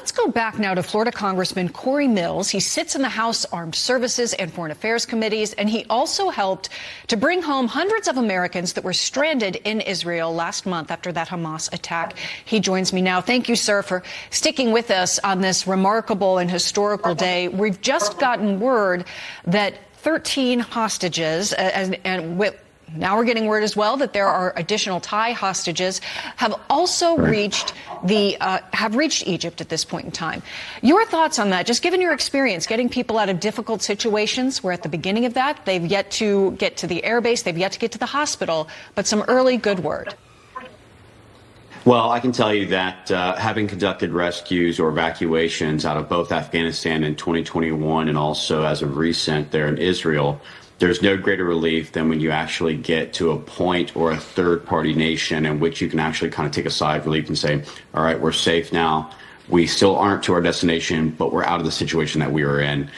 Let's go back now to Florida Congressman Cory Mills. He sits in the House Armed Services and Foreign Affairs committees, and he also helped to bring home hundreds of Americans that were stranded in Israel last month after that Hamas attack. He joins me now. Thank you, sir, for sticking with us on this remarkable and historical day. We've just gotten word that 13 hostages, now we're getting word as well that there are additional Thai hostages have also reached Egypt at this point in time. Your thoughts on that, just given your experience getting people out of difficult situations. We're at the beginning of that. They've yet to get to the airbase. They've yet to get to the hospital, but some early good word. Well, I can tell you that having conducted rescues or evacuations out of both Afghanistan in 2021 and also as of recent there in Israel, there's no greater relief than when you actually get to a point or a third-party nation in which you can actually kind of take a sigh of relief and say, all right, we're safe now. We still aren't to our destination, but we're out of the situation that we were in.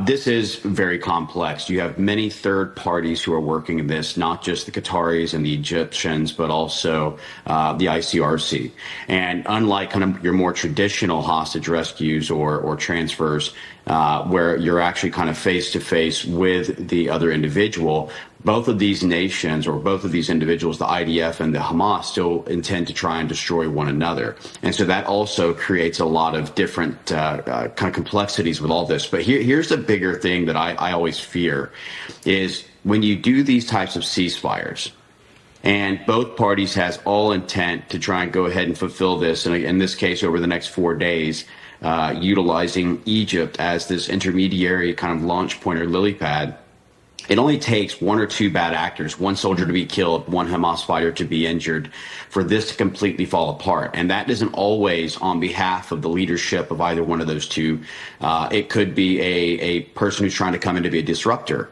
This is very complex. You have many third parties who are working in this, not just the Qataris and the Egyptians, but also the ICRC. And unlike kind of your more traditional hostage rescues or transfers, where you're actually kind of face to face with the other individual, both of these nations or both of these individuals, the IDF and the Hamas, still intend to try and destroy one another. And so that also creates a lot of different kind of complexities with all this. But here's the bigger thing that I always fear is when you do these types of ceasefires, and both parties has all intent to try and go ahead and fulfill this, and in this case, over the next 4 days, utilizing Egypt as this intermediary kind of launch point or lily pad. It only takes one or two bad actors, one soldier to be killed, one Hamas fighter to be injured, for this to completely fall apart. And that isn't always on behalf of the leadership of either one of those two. It could be a person who's trying to come in to be a disruptor.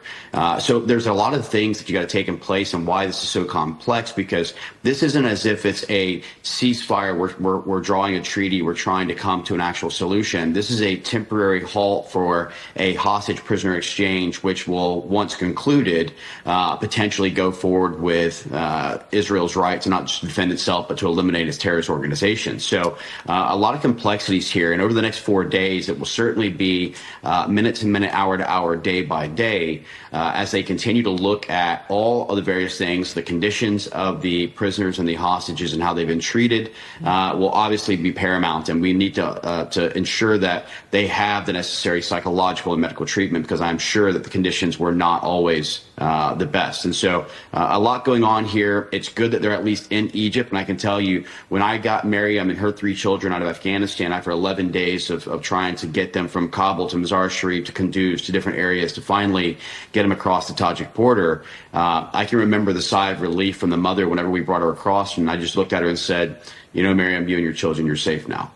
So there's a lot of things that you got to take in place, and why this is so complex, because this isn't as if it's a ceasefire. We're drawing a treaty. We're trying to come to an actual solution. This is a temporary halt for a hostage prisoner exchange, which will, once concluded, potentially go forward with Israel's right to not just defend itself, but to eliminate its terrorist organization. So a lot of complexities here. And over the next 4 days, it will certainly be minute to minute, hour to hour, day by day, as they continue to look at all of the various things. The conditions of the prisoners and the hostages and how they've been treated will obviously be paramount. And we need to ensure that they have the necessary psychological and medical treatment, because I'm sure that the conditions were not always the best. And so a lot going on here. It's good that they're at least in Egypt. And I can tell you, when I got Miriam and her 3 children out of Afghanistan after 11 days of trying to get them from Kabul to Mazar Sharif to Kunduz to different areas to finally get them across the Tajik border, I can remember the sigh of relief from the mother whenever we brought her across. And I just looked at her and said, you know, Miriam, you and your children, you're safe now.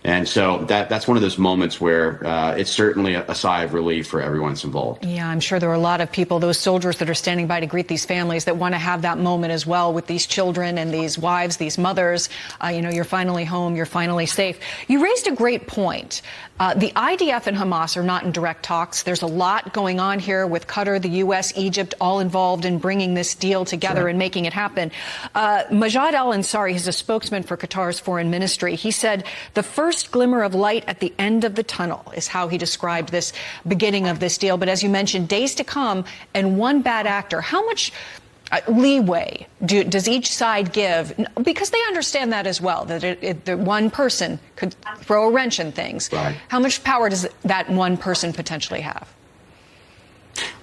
And so that's one of those moments where it's certainly a sigh of relief for everyone that's involved. Yeah, I'm sure there are a lot of people, those soldiers that are standing by to greet these families, that want to have that moment as well with these children and these wives, these mothers. You know, you're finally home, you're finally safe. You raised a great point. The IDF and Hamas are not in direct talks. There's a lot going on here with Qatar, the U.S., Egypt, all involved in bringing this deal together and making it happen. Majid al-Ansari is a spokesman for Qatar's foreign ministry. He said the first glimmer of light at the end of the tunnel is how he described this beginning of this deal. But as you mentioned, days to come and one bad actor. How much leeway does each side give? Because they understand that as well, that one person could throw a wrench in things. Right. How much power does that one person potentially have?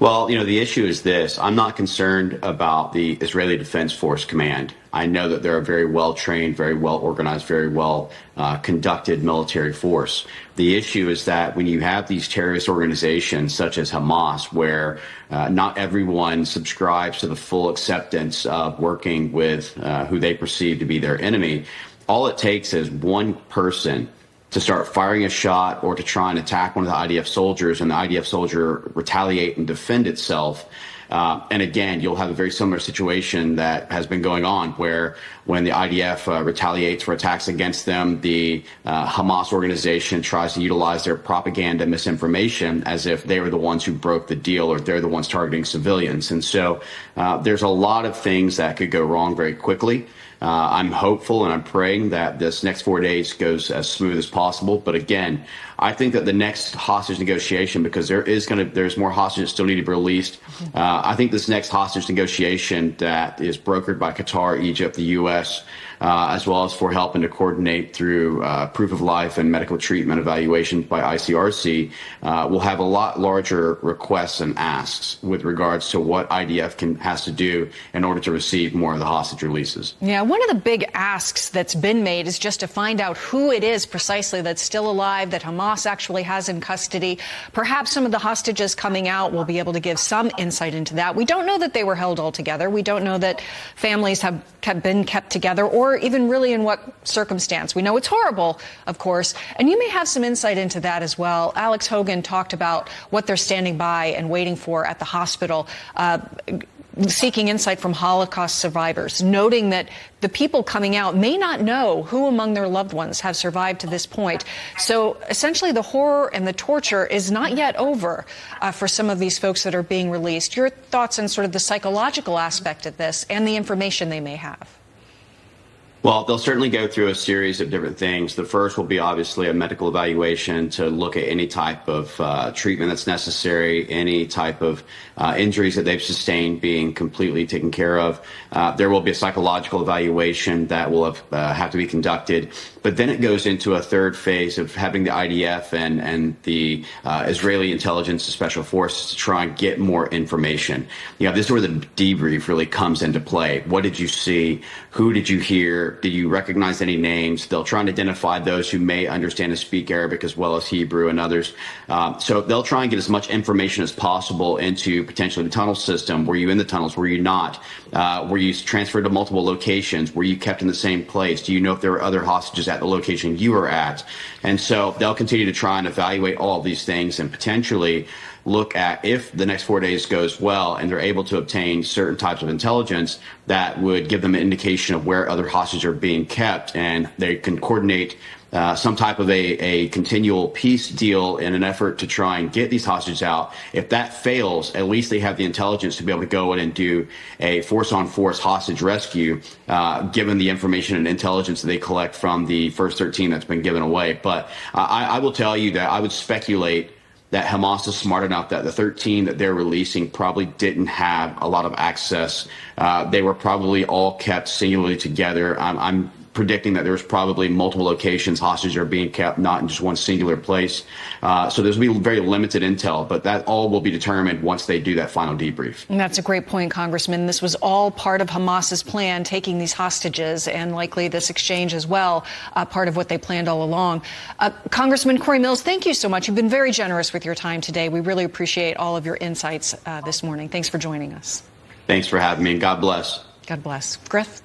Well, you know, the issue is this. I'm not concerned about the Israeli Defense Force Command. I know that they're a very well-trained, very well-organized, very well-conducted military force. The issue is that when you have these terrorist organizations such as Hamas, where not everyone subscribes to the full acceptance of working with who they perceive to be their enemy, all it takes is one person to start firing a shot or to try and attack one of the IDF soldiers, and the IDF soldier retaliate and defend itself. And again, you'll have a very similar situation that has been going on, where when the IDF retaliates for attacks against them, the Hamas organization tries to utilize their propaganda misinformation as if they were the ones who broke the deal, or they're the ones targeting civilians. And so there's a lot of things that could go wrong very quickly. I'm hopeful and I'm praying that this next 4 days goes as smooth as possible. But again, I think that the next hostage negotiation, because there's more hostages still need to be released. I think this next hostage negotiation that is brokered by Qatar, Egypt, the U.S., as well as for helping to coordinate through proof of life and medical treatment evaluations by ICRC, will have a lot larger requests and asks with regards to what IDF has to do in order to receive more of the hostage releases. Yeah, one of the big asks that's been made is just to find out who it is precisely that's still alive, that Hamas actually has in custody. Perhaps some of the hostages coming out will be able to give some insight into that. We don't know that they were held all together. We don't know that families have been kept together, or even really in what circumstance. We know it's horrible, of course, and you may have some insight into that as well. Alex Hogan talked about what they're standing by and waiting for at the hospital, seeking insight from Holocaust survivors, noting that the people coming out may not know who among their loved ones have survived to this point. So essentially the horror and the torture is not yet over for some of these folks that are being released. Your thoughts on sort of the psychological aspect of this and the information they may have? Well, they'll certainly go through a series of different things. The first will be obviously a medical evaluation to look at any type of treatment that's necessary, any type of injuries that they've sustained being completely taken care of. There will be a psychological evaluation that will have to be conducted. But then it goes into a third phase of having the IDF and the Israeli intelligence and special forces to try and get more information. This is where the debrief really comes into play. What did you see? Who did you hear? Did you recognize any names? They'll try and identify those who may understand and speak Arabic as well as Hebrew and others. So they'll try and get as much information as possible into potentially the tunnel system. Were you in the tunnels? Were you not? Were you transferred to multiple locations? Were you kept in the same place? Do you know if there were other hostages at the location you were at? And so they'll continue to try and evaluate all of these things and potentially look at, if the next 4 days goes well and they're able to obtain certain types of intelligence that would give them an indication of where other hostages are being kept, and they can coordinate some type of a continual peace deal in an effort to try and get these hostages out. If that fails, at least they have the intelligence to be able to go in and do a force-on-force hostage rescue, given the information and intelligence that they collect from the first 13 that's been given away. But I will tell you that I would speculate that Hamas is smart enough that the 13 that they're releasing probably didn't have a lot of access. They were probably all kept singularly together. I'm predicting that there's probably multiple locations hostages are being kept, not in just one singular place. So there's going to be very limited intel, but that all will be determined once they do that final debrief. And that's a great point, Congressman. This was all part of Hamas's plan, taking these hostages, and likely this exchange as well, part of what they planned all along. Congressman Cory Mills, thank you so much. You've been very generous with your time today. We really appreciate all of your insights this morning. Thanks for joining us. Thanks for having me, and God bless. God bless. Griff?